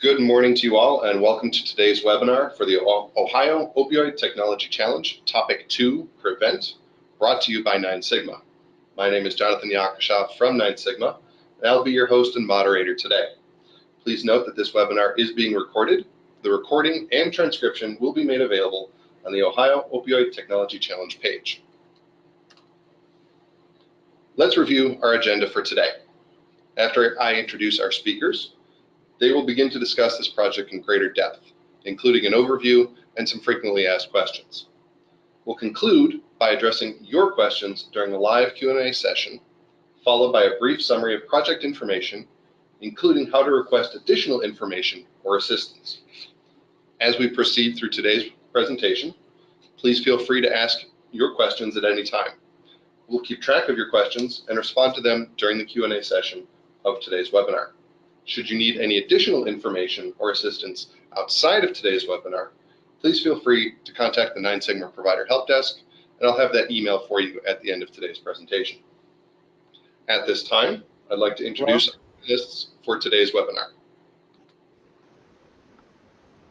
Good morning to you all, and welcome to today's webinar for the Ohio Opioid Technology Challenge, Topic 2, Prevent, brought to you by NineSigma. My name is Jonathan Yakashoff from NineSigma, and I'll be your host and moderator today. Please note that this webinar is being recorded. The recording and transcription will be made available on the Ohio Opioid Technology Challenge page. Let's review our agenda for today. After I introduce our speakers, they will begin to discuss this project in greater depth, including an overview and some frequently asked questions. We'll conclude by addressing your questions during a live Q&A session, followed by a brief summary of project information, including how to request additional information or assistance. As we proceed through today's presentation, please feel free to ask your questions at any time. We'll keep track of your questions and respond to them during the Q&A session of today's webinar. Should you need any additional information or assistance outside of today's webinar, please feel free to contact the NineSigma Provider Help Desk, and I'll have that email for you at the end of today's presentation. At this time, I'd like to introduce our panelists for today's webinar.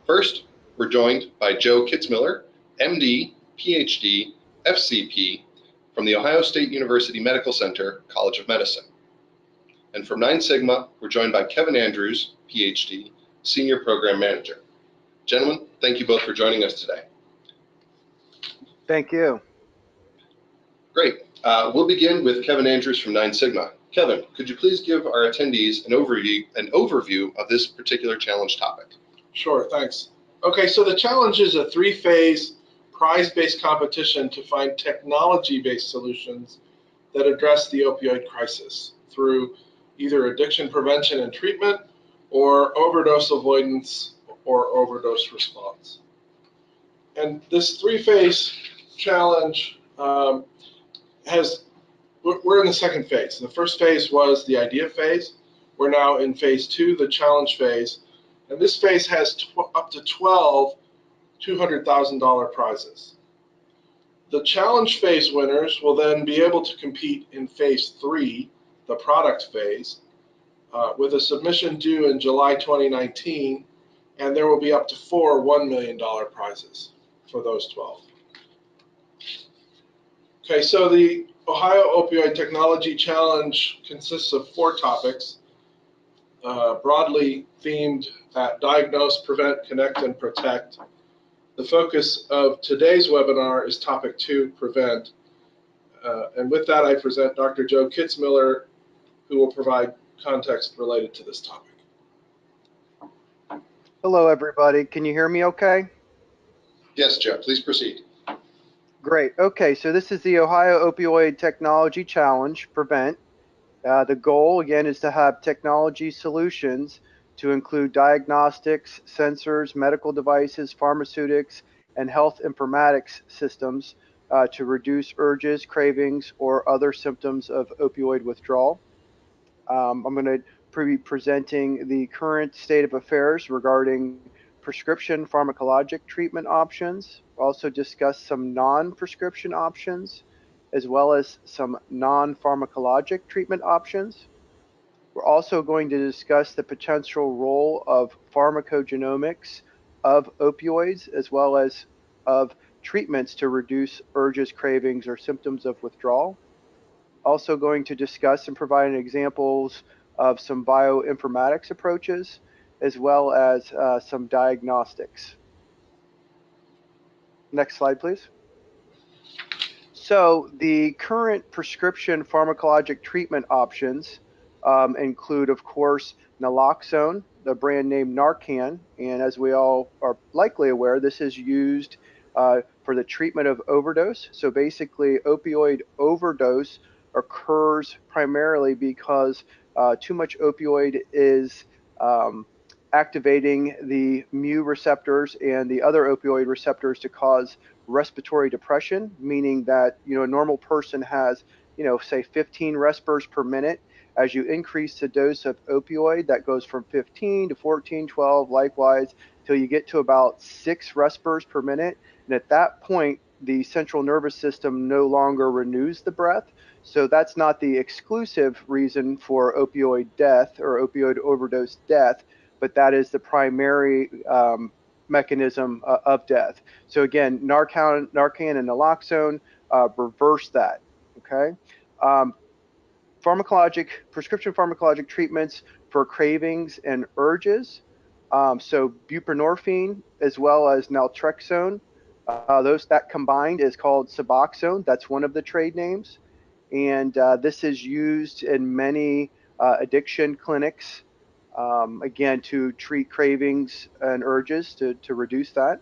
First, we're joined by Joe Kitzmiller, MD, PhD, FCP, from the Ohio State University Medical Center, College of Medicine. And from NineSigma, we're joined by Kevin Andrews, PhD, Senior Program Manager. Gentlemen, thank you both for joining us today. Thank you. Great. We'll begin with Kevin Andrews from NineSigma. Kevin, could you please give our attendees an overview of this particular challenge topic? Sure, thanks. Okay, so the challenge is a three-phase prize-based competition to find technology-based solutions that address the opioid crisis through either addiction prevention and treatment or overdose avoidance or overdose response. And this three-phase challenge we're in the second phase. The first phase was the idea phase. We're now in phase 2, the challenge phase. And this phase has up to 12 $200,000 prizes. The challenge phase winners will then be able to compete in phase 3, the product phase, with a submission due in July 2019, and there will be up to 4 $1 million prizes for those 12. Okay, so the Ohio Opioid Technology Challenge consists of 4 topics, broadly themed at diagnose, prevent, connect, and protect. The focus of today's webinar is topic 2, prevent. And with that, I present Dr. Joe Kitzmiller, who will provide context related to this topic. Hello, everybody. Can you hear me okay? Yes, Joe, please proceed. Great. Okay, so this is the Ohio Opioid Technology Challenge, Prevent. The goal, again, is to have technology solutions to include diagnostics, sensors, medical devices, pharmaceutics, and health informatics systems to reduce urges, cravings, or other symptoms of opioid withdrawal. I'm going to be presenting the current state of affairs regarding prescription pharmacologic treatment options. Also discuss some non-prescription options, as well as some non-pharmacologic treatment options. We're also going to discuss the potential role of pharmacogenomics of opioids, as well as of treatments to reduce urges, cravings, or symptoms of withdrawal. Also going to discuss and provide examples of some bioinformatics approaches, as well as some diagnostics. Next slide, please. So the current prescription pharmacologic treatment options include, of course, naloxone, the brand name Narcan, and as we all are likely aware, this is used for the treatment of overdose. So basically, opioid overdose occurs primarily because too much opioid is activating the mu receptors and the other opioid receptors to cause respiratory depression, meaning that a normal person has say 15 respirs per minute. As you increase the dose of opioid, that goes from 15 to 14, 12, likewise, till you get to about 6 respirs per minute. And at that point, the central nervous system no longer renews the breath. So that's not the exclusive reason for opioid death or opioid overdose death, but that is the primary mechanism of death. So again, Narcan and naloxone reverse that. Okay. Um, prescription pharmacologic treatments for cravings and urges. So buprenorphine as well as naltrexone. Those that combined is called Suboxone. That's one of the trade names, and this is used in many addiction clinics. Again, to treat cravings and urges to reduce that.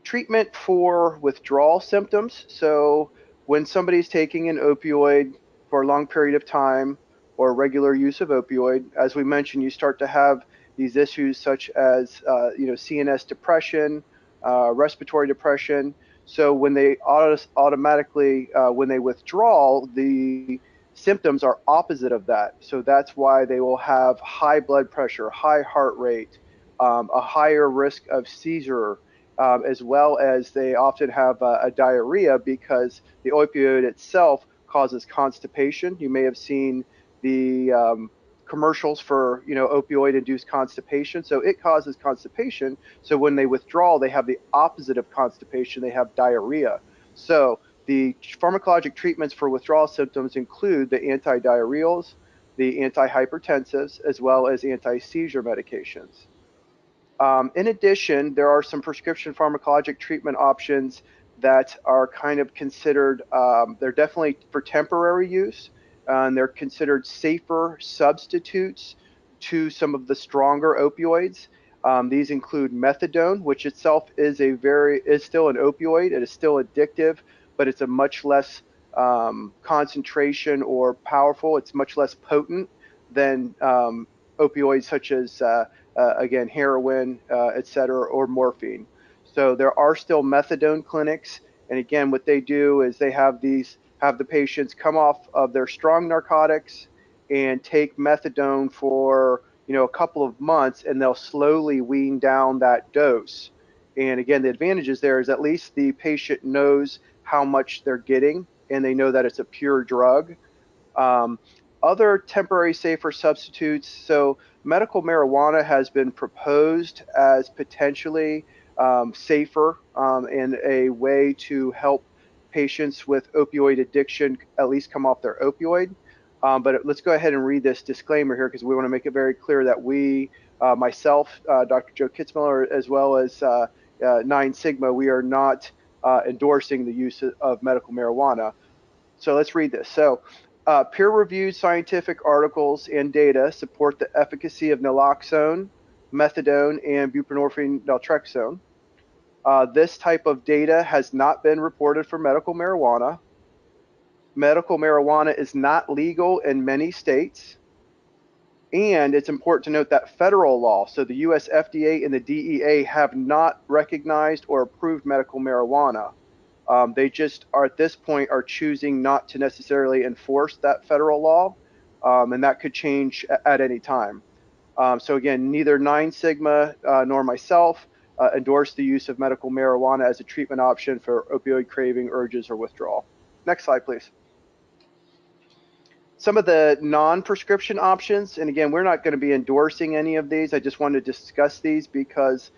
Treatment for withdrawal symptoms. So when somebody's taking an opioid for a long period of time or regular use of opioid, as we mentioned, you start to have these issues such as CNS depression, respiratory depression. So when they automatically when they withdraw, the symptoms are opposite of that. So that's why they will have high blood pressure, high heart rate, a higher risk of seizure, as well as they often have a diarrhea because the opioid itself causes constipation. You may have seen the commercials for opioid-induced constipation. So it causes constipation. So when they withdraw, they have the opposite of constipation. They have diarrhea. So the pharmacologic treatments for withdrawal symptoms include the antidiarrheals, the antihypertensives, as well as anti-seizure medications. In addition, there are some prescription pharmacologic treatment options that are kind of considered, they're definitely for temporary use, and they're considered safer substitutes to some of the stronger opioids. These include methadone, which itself is still an opioid. It is still addictive, but it's a much less concentration or powerful. It's much less potent than opioids such as again, heroin, et cetera, or morphine. So there are still methadone clinics. And again, what they do is they have the patients come off of their strong narcotics and take methadone for, a couple of months, and they'll slowly wean down that dose. And again, the advantages there is at least the patient knows how much they're getting and they know that it's a pure drug. Um, Other temporary safer substitutes. So medical marijuana has been proposed as potentially safer and a way to help patients with opioid addiction at least come off their opioid. But let's go ahead and read this disclaimer here because we want to make it very clear that myself, Dr. Joe Kitzmiller, as well as NineSigma, we are not endorsing the use of medical marijuana. So let's read this. So peer-reviewed scientific articles and data support the efficacy of naloxone, methadone, and buprenorphine naltrexone. This type of data has not been reported for medical marijuana. Medical marijuana is not legal in many states. And it's important to note that federal law, so the US FDA and the DEA, have not recognized or approved medical marijuana. They just are at this point are choosing not to necessarily enforce that federal law, and that could change at any time. So again, neither NineSigma nor myself endorse the use of medical marijuana as a treatment option for opioid craving, urges, or withdrawal. Next slide, please. Some of the non-prescription options, and again, we're not going to be endorsing any of these. I just wanted to discuss these because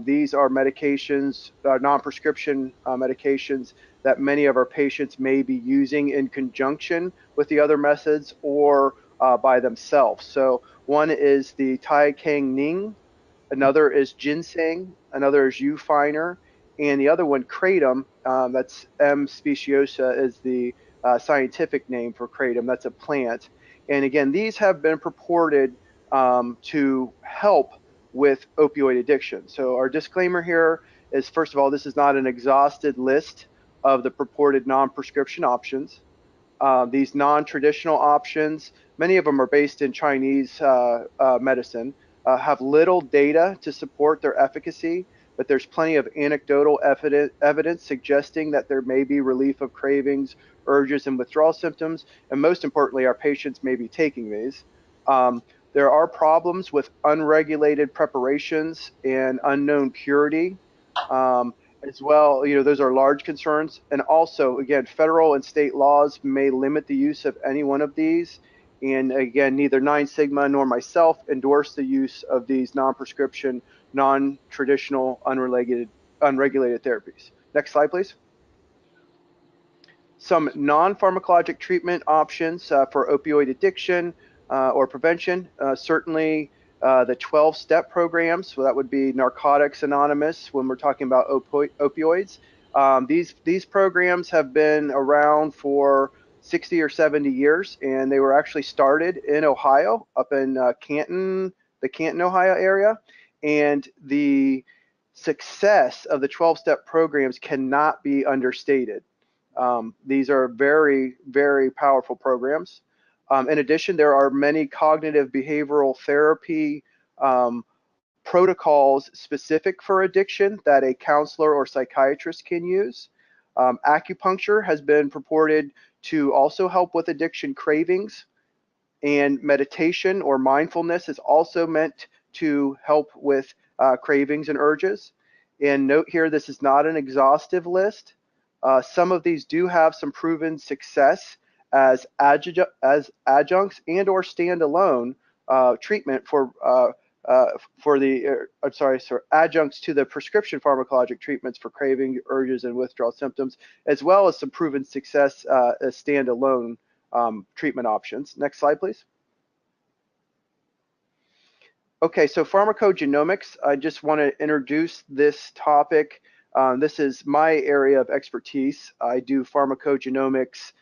these are medications, non-prescription medications that many of our patients may be using in conjunction with the other methods or by themselves. So one is the Tai Kang Ning, another is ginseng, another is Eufiner, and the other one, kratom, that's M. speciosa is the scientific name for kratom. That's a plant. And again, these have been purported to help with opioid addiction. So our disclaimer here is, first of all, this is not an exhausted list of the purported non-prescription options. These non-traditional options, many of them are based in Chinese medicine, have little data to support their efficacy, but there's plenty of anecdotal evidence suggesting that there may be relief of cravings, urges, and withdrawal symptoms, and most importantly, our patients may be taking these. There are problems with unregulated preparations and unknown purity. As well, those are large concerns. And also, again, federal and state laws may limit the use of any one of these. And again, neither NineSigma nor myself endorse the use of these non-prescription, non-traditional, unregulated therapies. Next slide, please. Some non-pharmacologic treatment options for opioid addiction or prevention. Certainly the 12-step programs, so that would be Narcotics Anonymous when we're talking about opioids. These programs have been around for 60 or 70 years, and they were actually started in Ohio, up in Canton, the Canton, Ohio area. And the success of the 12-step programs cannot be understated. These are very, very powerful programs. In addition, there are many cognitive behavioral therapy protocols specific for addiction that a counselor or psychiatrist can use. Acupuncture has been purported to also help with addiction cravings, and meditation or mindfulness is also meant to help with cravings and urges. And note here, this is not an exhaustive list. Some of these do have some proven success as adjuncts and or standalone treatment for adjuncts to the prescription pharmacologic treatments for craving, urges, and withdrawal symptoms, as well as some proven success as standalone treatment options. Next slide, please. Okay, so pharmacogenomics, I just want to introduce this topic. This is my area of expertise. I do pharmacogenomics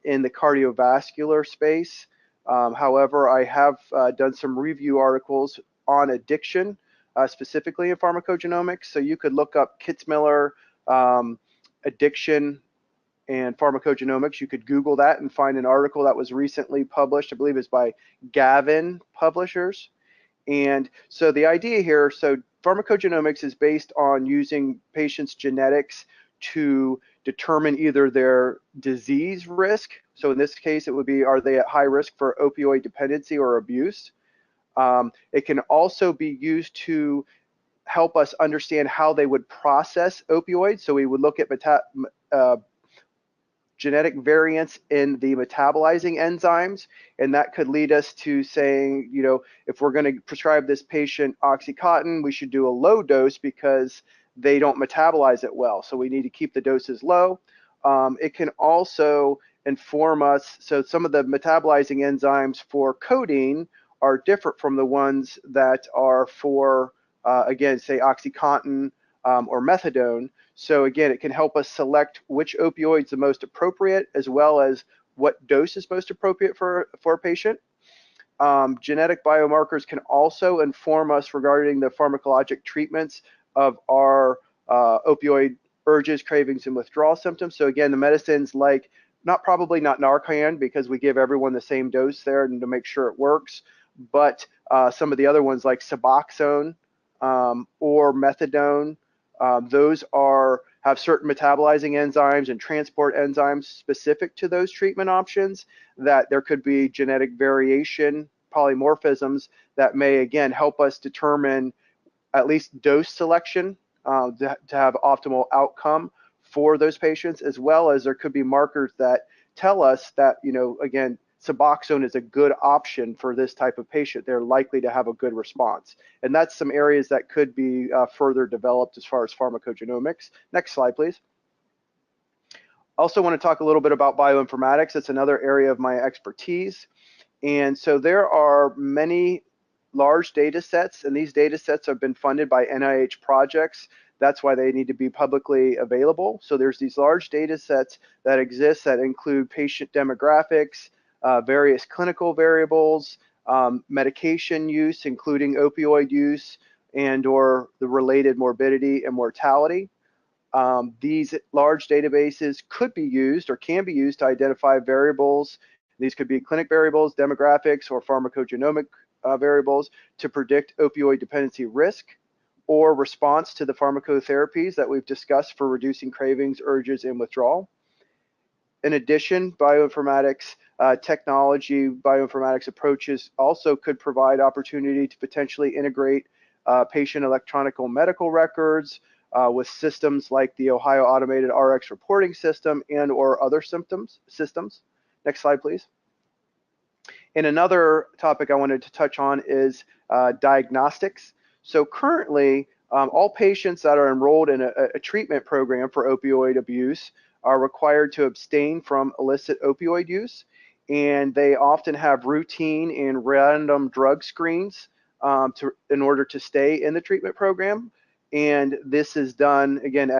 in the cardiovascular space. However, I have done some review articles on addiction, specifically in pharmacogenomics. So you could look up Kitzmiller addiction and pharmacogenomics. You could Google that and find an article that was recently published. I believe it's by Gavin Publishers. And so the idea here, so pharmacogenomics is based on using patients' genetics to determine either their disease risk. So in this case, it would be, are they at high risk for opioid dependency or abuse? It can also be used to help us understand how they would process opioids. So we would look at genetic variants in the metabolizing enzymes, and that could lead us to saying, you know, if we're going to prescribe this patient Oxycontin, we should do a low dose because they don't metabolize it well. So we need to keep the doses low. It can also inform us, so some of the metabolizing enzymes for codeine are different from the ones that are for, again, say Oxycontin or Methadone. So again, it can help us select which opioid is the most appropriate, as well as what dose is most appropriate for a patient. Genetic biomarkers can also inform us regarding the pharmacologic treatments of our opioid urges, cravings, and withdrawal symptoms. So again, the medicines like, probably not Narcan, because we give everyone the same dose there and to make sure it works, but some of the other ones like Suboxone or Methadone, those have certain metabolizing enzymes and transport enzymes specific to those treatment options, that there could be genetic variation, polymorphisms that may again help us determine at least dose selection to have optimal outcome for those patients, as well as there could be markers that tell us that, you know, again, Suboxone is a good option for this type of patient. They're likely to have a good response. And that's some areas that could be further developed as far as pharmacogenomics. Next slide, please. Also want to talk a little bit about bioinformatics. It's another area of my expertise. And so there are many large data sets, and these data sets have been funded by NIH projects. That's why they need to be publicly available. So there's these large data sets that exist that include patient demographics, various clinical variables, medication use, including opioid use, and or the related morbidity and mortality. These large databases could be used or can be used to identify variables. These could be clinic variables, demographics, or pharmacogenomic variables to predict opioid dependency risk or response to the pharmacotherapies that we've discussed for reducing cravings, urges, and withdrawal. In addition, bioinformatics technology, bioinformatics approaches also could provide opportunity to potentially integrate patient electronic medical records with systems like the Ohio Automated RX Reporting System and or other systems. Next slide, please. And another topic I wanted to touch on is diagnostics. So currently, all patients that are enrolled in a treatment program for opioid abuse are required to abstain from illicit opioid use, and they often have routine and random drug screens in order to stay in the treatment program. And this is done, again,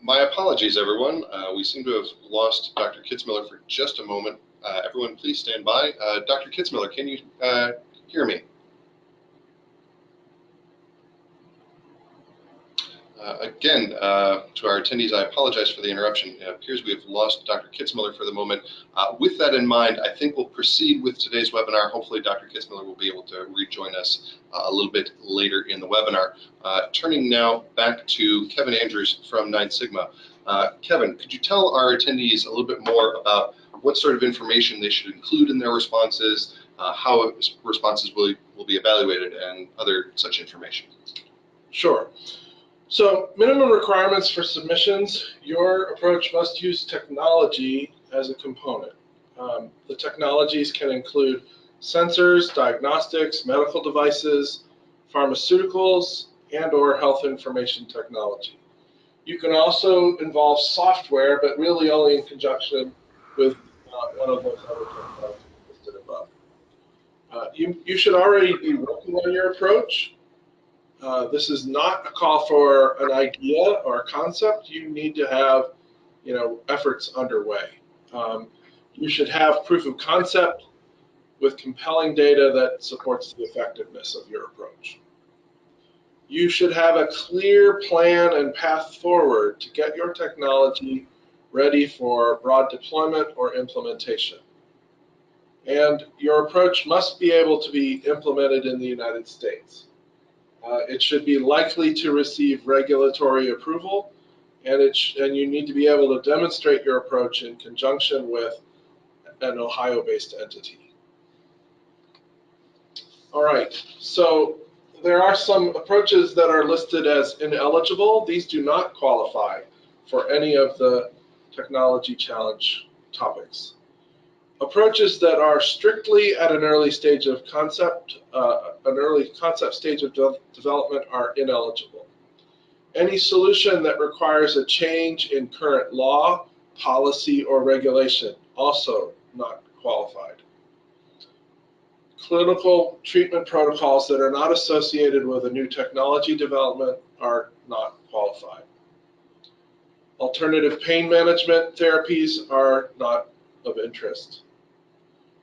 My apologies, everyone. We seem to have lost Dr. Kitzmiller for just a moment. Everyone, please stand by. Dr. Kitzmiller, can you hear me? Again, to our attendees, I apologize for the interruption. It appears we have lost Dr. Kitzmiller for the moment. With that in mind, I think we'll proceed with today's webinar. Hopefully, Dr. Kitzmiller will be able to rejoin us a little bit later in the webinar. Turning now back to Kevin Andrews from NineSigma. Kevin, could you tell our attendees a little bit more about what sort of information they should include in their responses, how responses will be evaluated, and other such information? Sure. So minimum requirements for submissions, your approach must use technology as a component. The technologies can include sensors, diagnostics, medical devices, pharmaceuticals, and/or health information technology. You can also involve software, but really only in conjunction with one of those other technologies listed above. You should already be working on your approach. This is not a call for an idea or a concept. You need to have, efforts underway. You should have proof of concept with compelling data that supports the effectiveness of your approach. You should have a clear plan and path forward to get your technology ready for broad deployment or implementation. And your approach must be able to be implemented in the United States. It should be likely to receive regulatory approval, and you need to be able to demonstrate your approach in conjunction with an Ohio-based entity. All right, so there are some approaches that are listed as ineligible. These do not qualify for any of the technology challenge topics. Approaches that are strictly at an early stage of concept, stage of development are ineligible. Any solution that requires a change in current law, policy, or regulation, also not qualified. Clinical treatment protocols that are not associated with a new technology development are not qualified. Alternative pain management therapies are not of interest.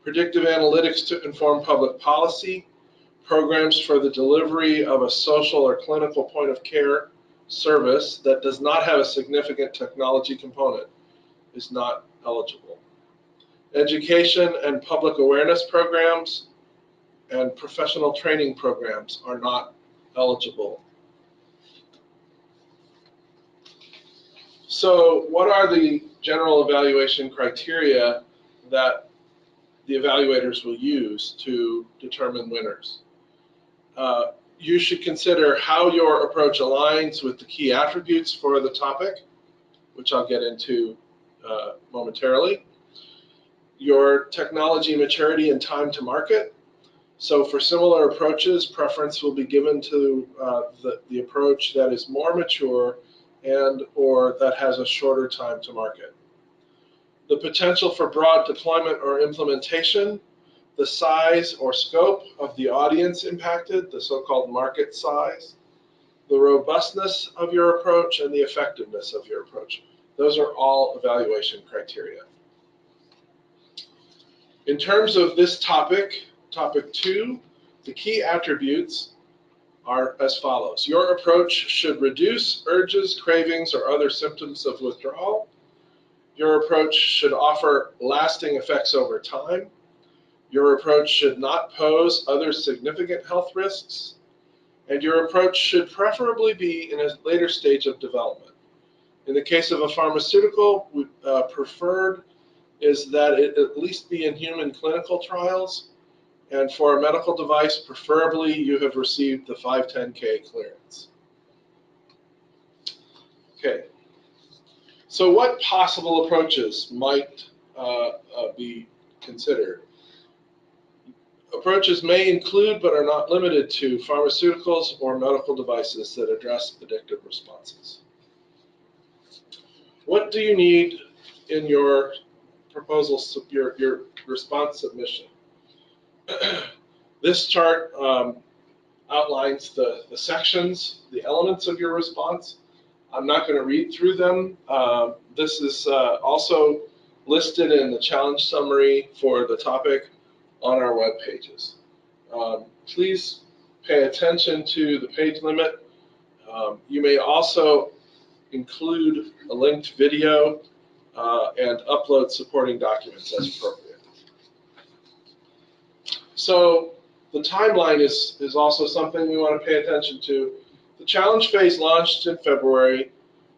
Predictive analytics to inform public policy, programs for the delivery of a social or clinical point of care service that does not have a significant technology component is not eligible. Education and public awareness programs and professional training programs are not eligible. So what are the general evaluation criteria that the evaluators will use to determine winners? You should consider how your approach aligns with the key attributes for the topic, which I'll get into momentarily. Your technology maturity and time to market. So for similar approaches, preference will be given to the approach that is more mature and or that has a shorter time to market. The potential for broad deployment or implementation, the size or scope of the audience impacted, the so-called market size, the robustness of your approach, and the effectiveness of your approach. Those are all evaluation criteria. In terms of this topic, topic 2, the key attributes are as follows. Your approach should reduce urges, cravings, or other symptoms of withdrawal. Your approach should offer lasting effects over time. Your approach should not pose other significant health risks. And your approach should preferably be in a later stage of development. In the case of a pharmaceutical, preferred is that it at least be in human clinical trials. And for a medical device, preferably you have received the 510(k) clearance. Okay. So what possible approaches might be considered? Approaches may include, but are not limited to, pharmaceuticals or medical devices that address addictive responses. What do you need in your proposal, your response submission? This chart outlines the sections, the elements of your response. I'm not going to read through them. This is also listed in the challenge summary for the topic on our web pages. Please pay attention to the page limit. You may also include a linked video and upload supporting documents as appropriate. So the timeline is also something we want to pay attention to. The challenge phase launched in February.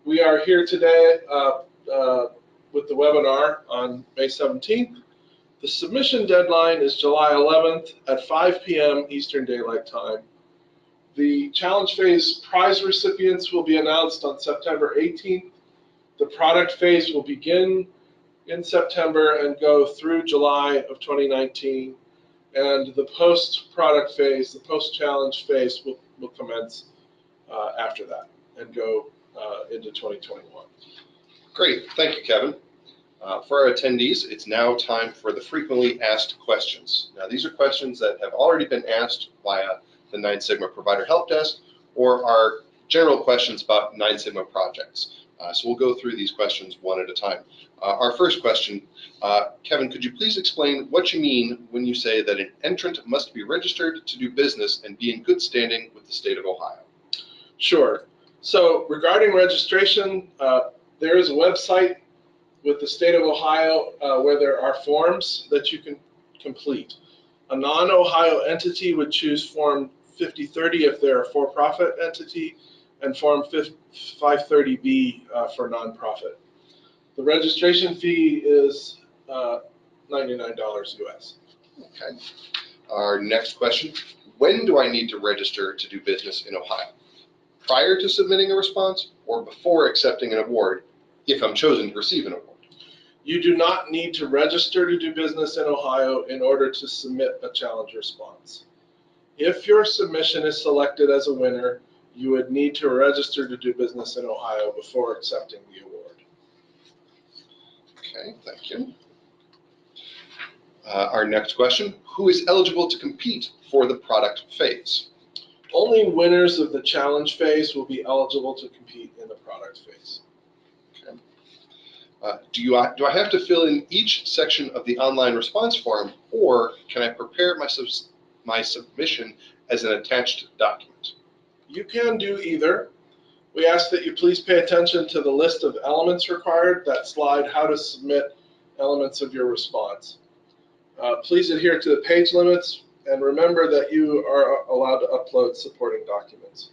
We are here today with the webinar on May 17th. The submission deadline is July 11th at 5 p.m. Eastern Daylight Time. The challenge phase prize recipients will be announced on September 18th. The product phase will begin in September and go through July of 2019. And the post-product phase, the post-challenge phase will commence after that and go into 2021. Great, thank you, Kevin. For our attendees, it's now time for the frequently asked questions. Now, these are questions that have already been asked via the NineSigma Provider Help Desk or are general questions about NineSigma projects. So we'll go through these questions one at a time. Our first question, Kevin, could you please explain what you mean when you say that an entrant must be registered to do business and be in good standing with the state of Ohio? Sure. So regarding registration, there is a website with the state of Ohio where there are forms that you can complete. A non-Ohio entity would choose Form 5030 if they're a for-profit entity, and Form 530B for nonprofit. The registration fee is $99 US. Okay. Our next question, when do I need to register to do business in Ohio? Prior to submitting a response or before accepting an award if I'm chosen to receive an award? You do not need to register to do business in Ohio in order to submit a challenge response. If your submission is selected as a winner, you would need to register to do business in Ohio before accepting the award. Okay, thank you. Our next question, who is eligible to compete for the product phase? Only winners of the challenge phase will be eligible to compete in the product phase. Okay. Do I have to fill in each section of the online response form, or can I prepare my submission as an attached document? You can do either. We ask that you please pay attention to the list of elements required, that slide, how to submit elements of your response. Please adhere to the page limits and remember that you are allowed to upload supporting documents.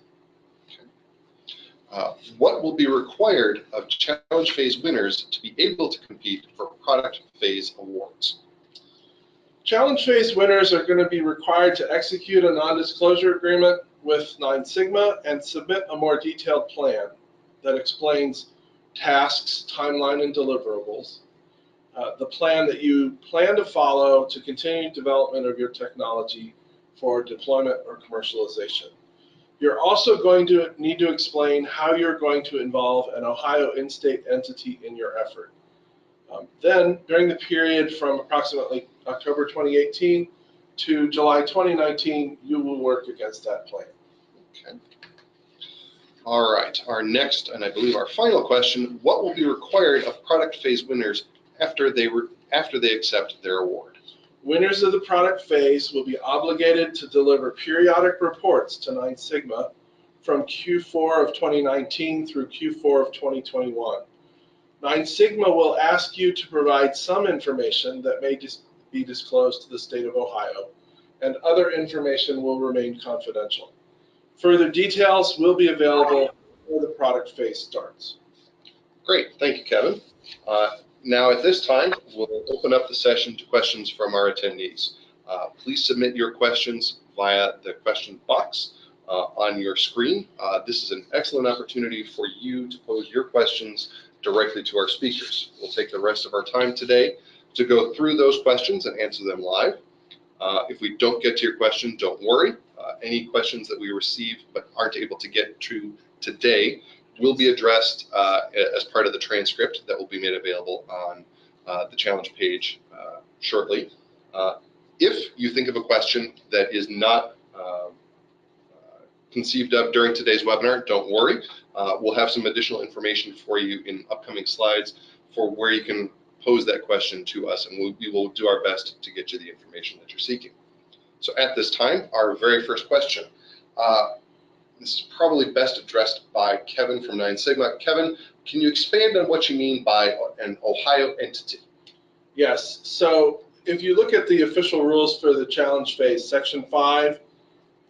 What will be required of challenge phase winners to be able to compete for product phase awards? Challenge phase winners are going to be required to execute a non-disclosure agreement with NineSigma and submit a more detailed plan that explains tasks, timeline, and deliverables. The plan that you plan to follow to continue development of your technology for deployment or commercialization. You're also going to need to explain how you're going to involve an Ohio in-state entity in your effort. Then, during the period from approximately October 2018 to July 2019, you will work against that plan. Okay. All right, our next, and I believe our final question, what will be required of product phase winners after they accept their award? Winners of the product phase will be obligated to deliver periodic reports to NineSigma from Q4 of 2019 through Q4 of 2021. NineSigma will ask you to provide some information that may be disclosed to the state of Ohio, and other information will remain confidential. Further details will be available before the product phase starts. Great, thank you, Kevin. Now at this time, we'll open up the session to questions from our attendees. Please submit your questions via the question box on your screen. This is an excellent opportunity for you to pose your questions directly to our speakers. We'll take the rest of our time today to go through those questions and answer them live. If we don't get to your question, don't worry. Any questions that we receive but aren't able to get to today will be addressed as part of the transcript that will be made available on the challenge page shortly. If you think of a question that is not conceived of during today's webinar, don't worry. We'll have some additional information for you in upcoming slides for where you can pose that question to us, and we will do our best to get you the information that you're seeking. So at this time, our very first question. This is probably best addressed by Kevin from NineSigma. Kevin, can you expand on what you mean by an Ohio entity? Yes, so if you look at the official rules for the challenge phase, section 5,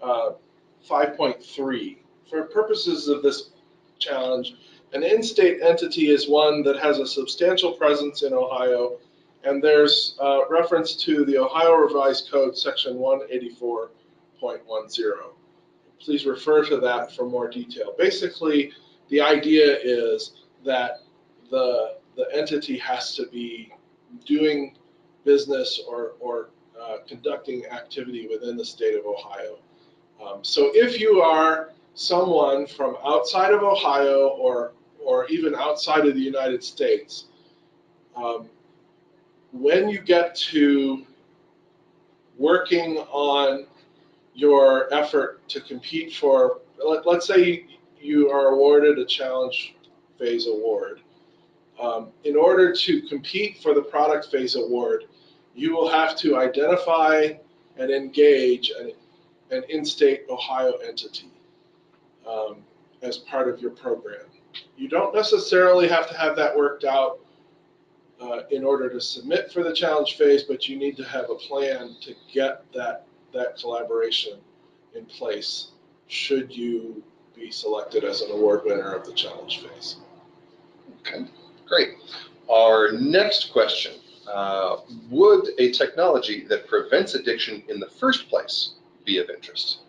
5.3, for purposes of this challenge, an in-state entity is one that has a substantial presence in Ohio, and there's reference to the Ohio Revised Code, section 184.10. Please refer to that for more detail. Basically, the idea is that the entity has to be doing business or conducting activity within the state of Ohio. So if you are someone from outside of Ohio or even outside of the United States, when you get to working on your effort to compete for, let's say you are awarded a challenge phase award. In order to compete for the product phase award, you will have to identify and engage an in-state Ohio entity as part of your program. You don't necessarily have to have that worked out in order to submit for the challenge phase, but you need to have a plan to get that collaboration in place should you be selected as an award winner of the challenge phase. Okay, great. Our next question, would a technology that prevents addiction in the first place be of interest?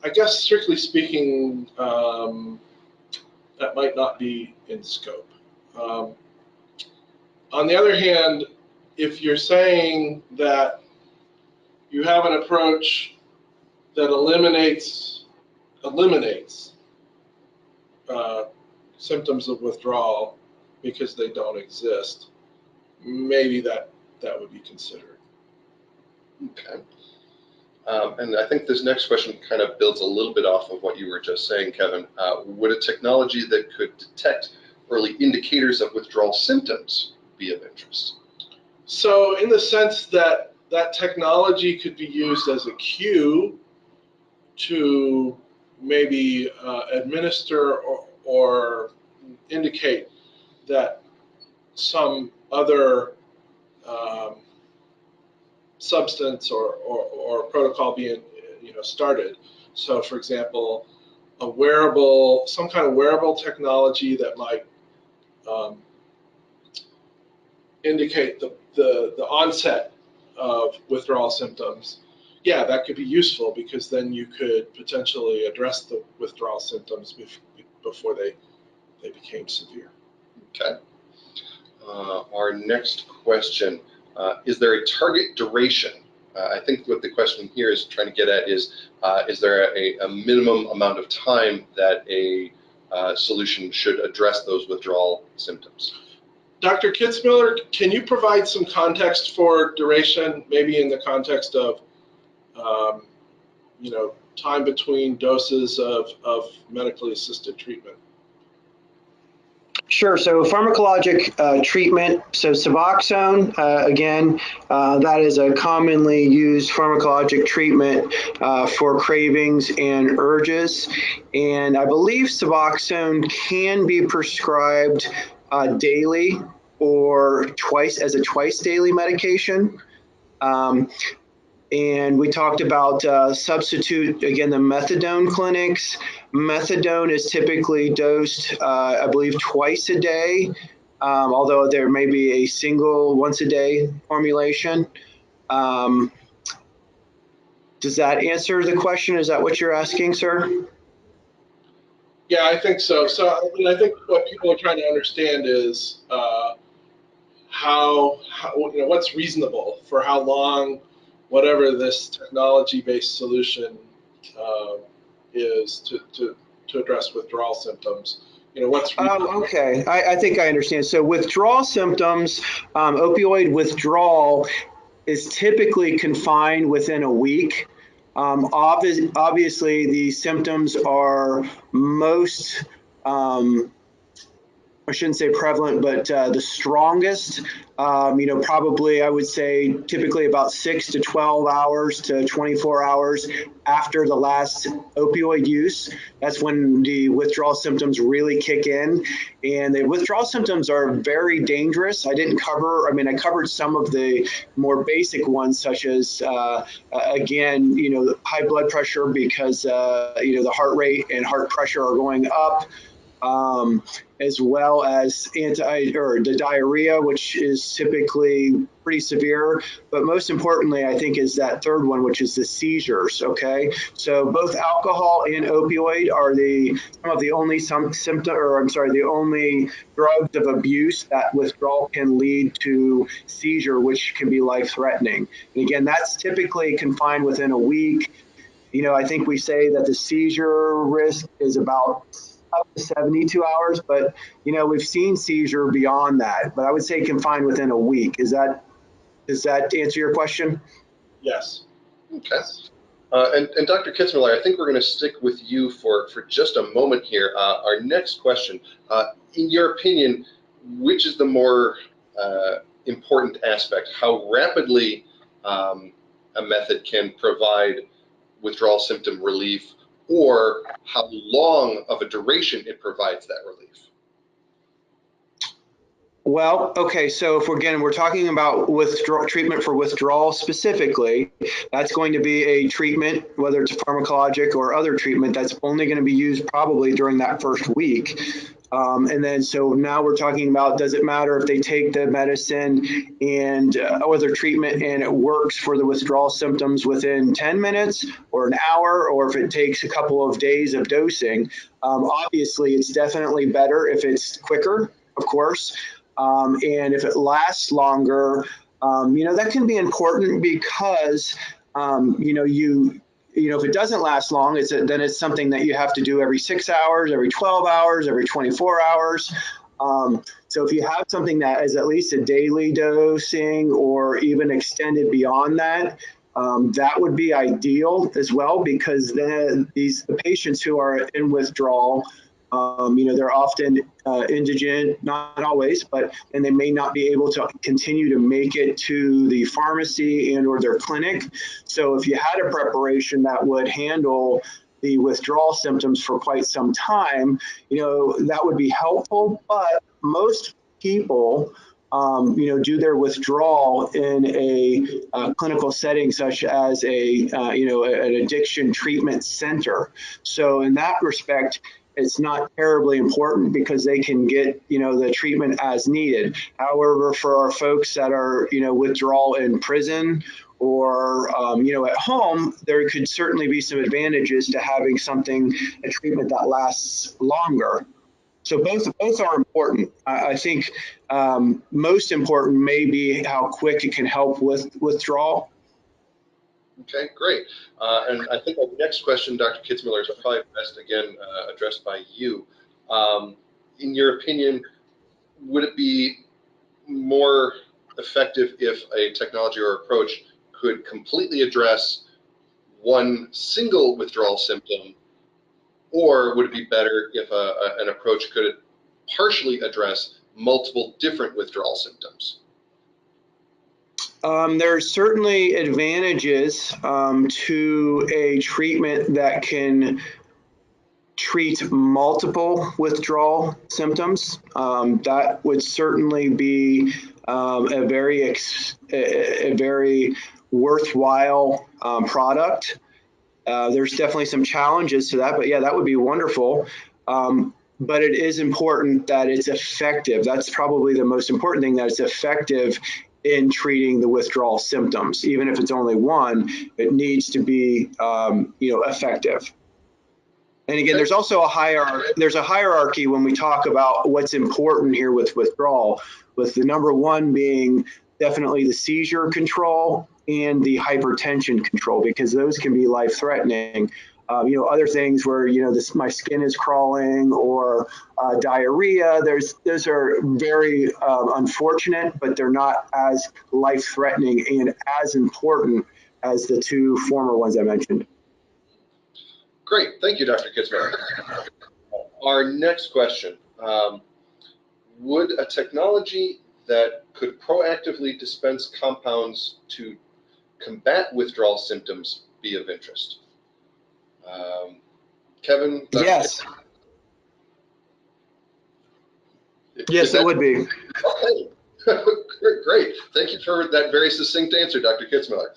I guess strictly speaking, that might not be in scope. On the other hand, if you're saying that you have an approach that eliminates symptoms of withdrawal because they don't exist, maybe that would be considered. Okay. And I think this next question kind of builds a little bit off of what you were just saying, Kevin. Would a technology that could detect early indicators of withdrawal symptoms be of interest? So in the sense that that technology could be used as a cue to maybe administer or indicate that some other substance or protocol being started. So for example, some kind of wearable technology that might indicate the onset of withdrawal symptoms. Yeah, that could be useful because then you could potentially address the withdrawal symptoms before they became severe. Okay. Our next question, is there a target duration? I think what the question here is trying to get at is there a minimum amount of time that a solution should address those withdrawal symptoms? Dr. Kitzmiller, can you provide some context for duration, maybe in the context of time between doses of medically assisted treatment? Sure. So pharmacologic treatment, so Suboxone, again, that is a commonly used pharmacologic treatment for cravings and urges. And I believe Suboxone can be prescribed daily or twice as a twice daily medication. And we talked about substitute, again, the Methadone clinics. Methadone is typically dosed, I believe, twice a day, although there may be a single once-a-day formulation. Does that answer the question? Is that what you're asking, sir? Yeah, I think so. So I think what people are trying to understand is how what's reasonable for how long, whatever this technology-based solution uh, is to address withdrawal symptoms. What's Oh, okay. I think I understand. So withdrawal symptoms, opioid withdrawal is typically confined within a week. Obviously, the symptoms are most I shouldn't say prevalent, but the strongest, probably I would say typically about 6 to 12 hours to 24 hours after the last opioid use. That's when the withdrawal symptoms really kick in. And the withdrawal symptoms are very dangerous. I covered some of the more basic ones, such as, again, high blood pressure because, the heart rate and heart pressure are going up, as well as the diarrhea, which is typically pretty severe. But most importantly, I think, is that third one, which is the seizures. Okay, so both alcohol and opioid are some of the only the only drugs of abuse that withdrawal can lead to seizure, which can be life-threatening. And again, that's typically confined within a week. I think we say that the seizure risk is about up to 72 hours, but we've seen seizure beyond that. But I would say confined within a week. Does that answer your question? Yes. Okay. And Dr. Kitzmiller, I think we're going to stick with you for just a moment here. Our next question, in your opinion, which is the more important aspect? How rapidly a method can provide withdrawal symptom relief, or how long of a duration it provides that relief? Well, okay, so if we're talking about treatment for withdrawal specifically, that's going to be a treatment, whether it's pharmacologic or other treatment, that's only going to be used probably during that first week. And then, so now we're talking about, does it matter if they take the medicine and or their treatment and it works for the withdrawal symptoms within 10 minutes or an hour, or if it takes a couple of days of dosing? Obviously, it's definitely better if it's quicker, of course. And if it lasts longer, that can be important because, if it doesn't last long, then it's something that you have to do every 6 hours, every 12 hours, every 24 hours. So if you have something that is at least a daily dosing or even extended beyond that, that would be ideal as well, because then the patients who are in withdrawal, they're often indigent, not always, and they may not be able to continue to make it to the pharmacy and or their clinic. So if you had a preparation that would handle the withdrawal symptoms for quite some time, that would be helpful. But most people, do their withdrawal in a clinical setting, such as an addiction treatment center. So in that respect, it's not terribly important because they can get, the treatment as needed. However, for our folks that are, withdrawal in prison or, at home, there could certainly be some advantages to having a treatment that lasts longer. So both are important. I think most important may be how quick it can help with withdrawal. Okay, great. And I think our next question, Dr. Kitzmiller, is probably best again addressed by you. In your opinion, would it be more effective if a technology or approach could completely address one single withdrawal symptom, or would it be better if an approach could partially address multiple different withdrawal symptoms? There's certainly advantages to a treatment that can treat multiple withdrawal symptoms. That would certainly be a very worthwhile product. There's definitely some challenges to that, but yeah, that would be wonderful. But it is important that it's effective. That's probably the most important thing, that it's effective in treating the withdrawal symptoms. Even if it's only one, it needs to be, effective. And again, there's also a hierarchy when we talk about what's important here with withdrawal, with the number one being definitely the seizure control and the hypertension control, because those can be life-threatening. Other things where, my skin is crawling or diarrhea, those are very unfortunate, but they're not as life-threatening and as important as the two former ones I mentioned. Great, thank you, Dr. Kitzmiller. Our next question, would a technology that could proactively dispense compounds to combat withdrawal symptoms be of interest? Kevin? Dr. Yes. Yes, it would be. Okay, great. Thank you for that very succinct answer, Dr. Kitzmiller.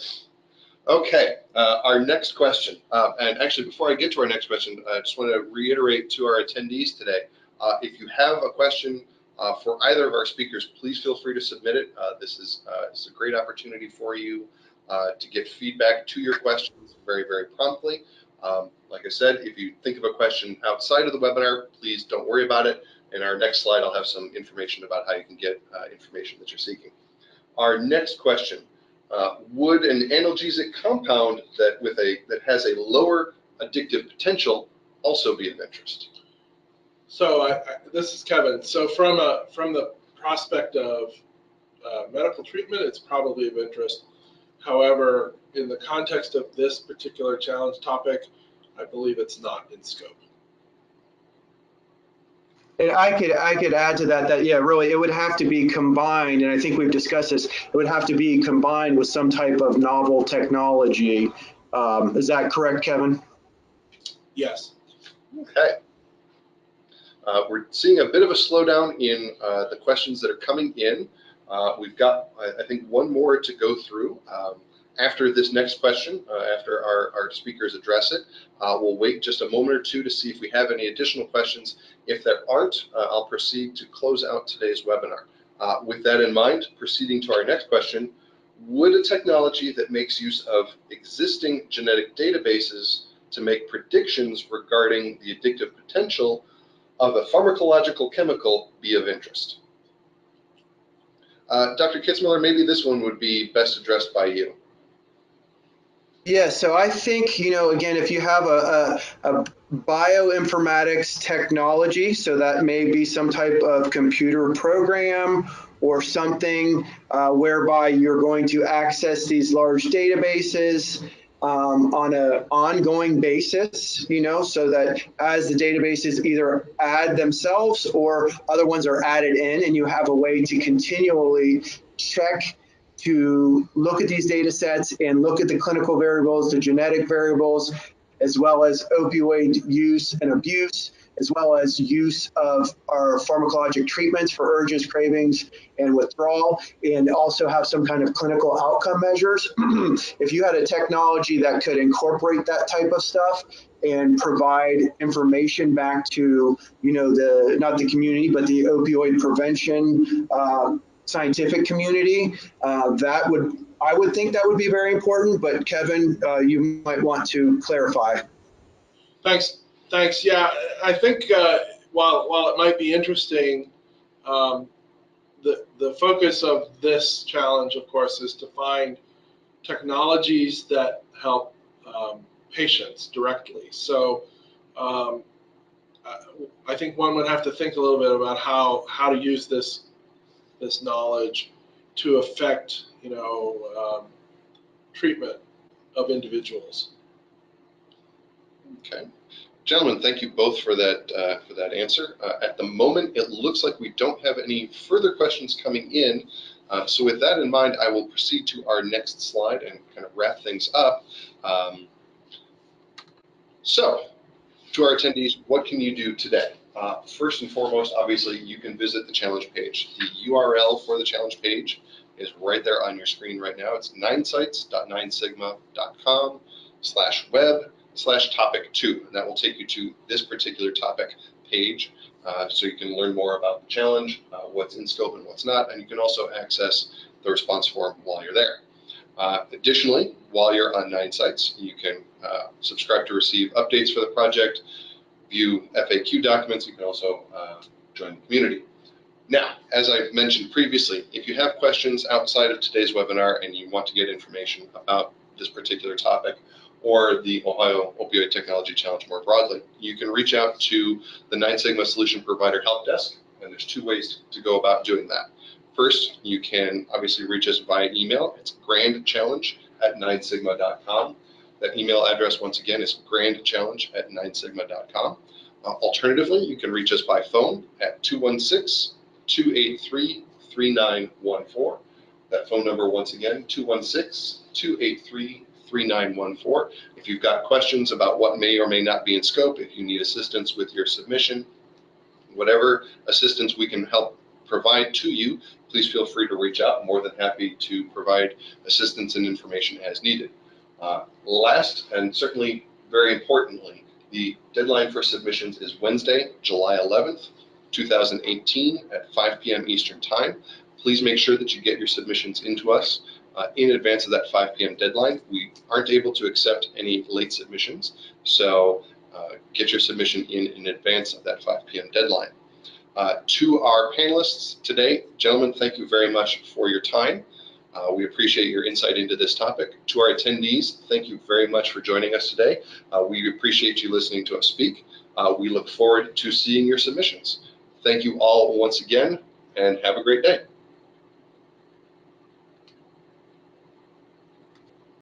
Okay, our next question, and actually before I get to our next question, I just want to reiterate to our attendees today, if you have a question for either of our speakers, please feel free to submit it. This is a great opportunity for you to get feedback to your questions very, very promptly. Like I said, if you think of a question outside of the webinar, please don't worry about it. In our next slide, I'll have some information about how you can get information that you're seeking. Our next question, would an analgesic compound that has a lower addictive potential also be of interest? So this is Kevin. So from the prospect of medical treatment, it's probably of interest. However, in the context of this particular challenge topic, I believe it's not in scope. And I could add to that yeah, really, it would have to be combined, and I think we've discussed this, it would have to be combined with some type of novel technology. Is that correct, Kevin? Yes. Okay. We're seeing a bit of a slowdown in the questions that are coming in. We've got, I think, one more to go through. After this next question, after our speakers address it, we'll wait just a moment or two to see if we have any additional questions. If there aren't, I'll proceed to close out today's webinar. With that in mind, proceeding to our next question, would a technology that makes use of existing genetic databases to make predictions regarding the addictive potential of a pharmacological chemical be of interest? Dr. Kitzmiller, maybe this one would be best addressed by you. Yeah, so I think, again, if you have a bioinformatics technology, so that may be some type of computer program or something whereby you're going to access these large databases on an ongoing basis, so that as the databases either add themselves or other ones are added in, and you have a way to continually check to look at these data sets and look at the clinical variables, the genetic variables, as well as opioid use and abuse, as well as use of our pharmacologic treatments for urges, cravings, and withdrawal, and also have some kind of clinical outcome measures. If you had a technology that could incorporate that type of stuff and provide information back to, not the community, but the opioid prevention scientific community, I would think that would be very important, but Kevin, you might want to clarify. Thanks. Yeah, I think while it might be interesting, the focus of this challenge, of course, is to find technologies that help patients directly. So I think one would have to think a little bit about how to use this knowledge to affect, treatment of individuals. Okay. Gentlemen, thank you both for that answer. At the moment, it looks like we don't have any further questions coming in. So with that in mind, I will proceed to our next slide and kind of wrap things up. So to our attendees, what can you do today? First and foremost, obviously, you can visit the challenge page. The URL for the challenge page is right there on your screen right now. It's ninesites.ninesigma.com/web/topic2, and that will take you to this particular topic page, so you can learn more about the challenge, what's in scope and what's not, and you can also access the response form while you're there. Additionally, while you're on NineSites, you can subscribe to receive updates for the project, view FAQ documents. You can also join the community. Now, as I mentioned previously, if you have questions outside of today's webinar and you want to get information about this particular topic or the Ohio Opioid Technology Challenge more broadly, you can reach out to the NineSigma Solution Provider Help Desk, and there's two ways to go about doing that. First, you can obviously reach us via email. It's grandchallenge@ninesigma.com. That email address, once again, is grandchallenge@ninesigma.com. Alternatively, you can reach us by phone at 216-283-3914. That phone number, once again, 216-283-3914. If you've got questions about what may or may not be in scope, if you need assistance with your submission, whatever assistance we can help provide to you, please feel free to reach out. I'm more than happy to provide assistance and information as needed. Last, and certainly very importantly, the deadline for submissions is Wednesday, July 11th, 2018 at 5 p.m. Eastern Time. Please make sure that you get your submissions into us in advance of that 5 p.m. deadline. We aren't able to accept any late submissions, so get your submission in advance of that 5 p.m. deadline. To our panelists today, gentlemen, thank you very much for your time. We appreciate your insight into this topic. To our attendees, thank you very much for joining us today. We appreciate you listening to us speak. We look forward to seeing your submissions. Thank you all once again, and have a great day.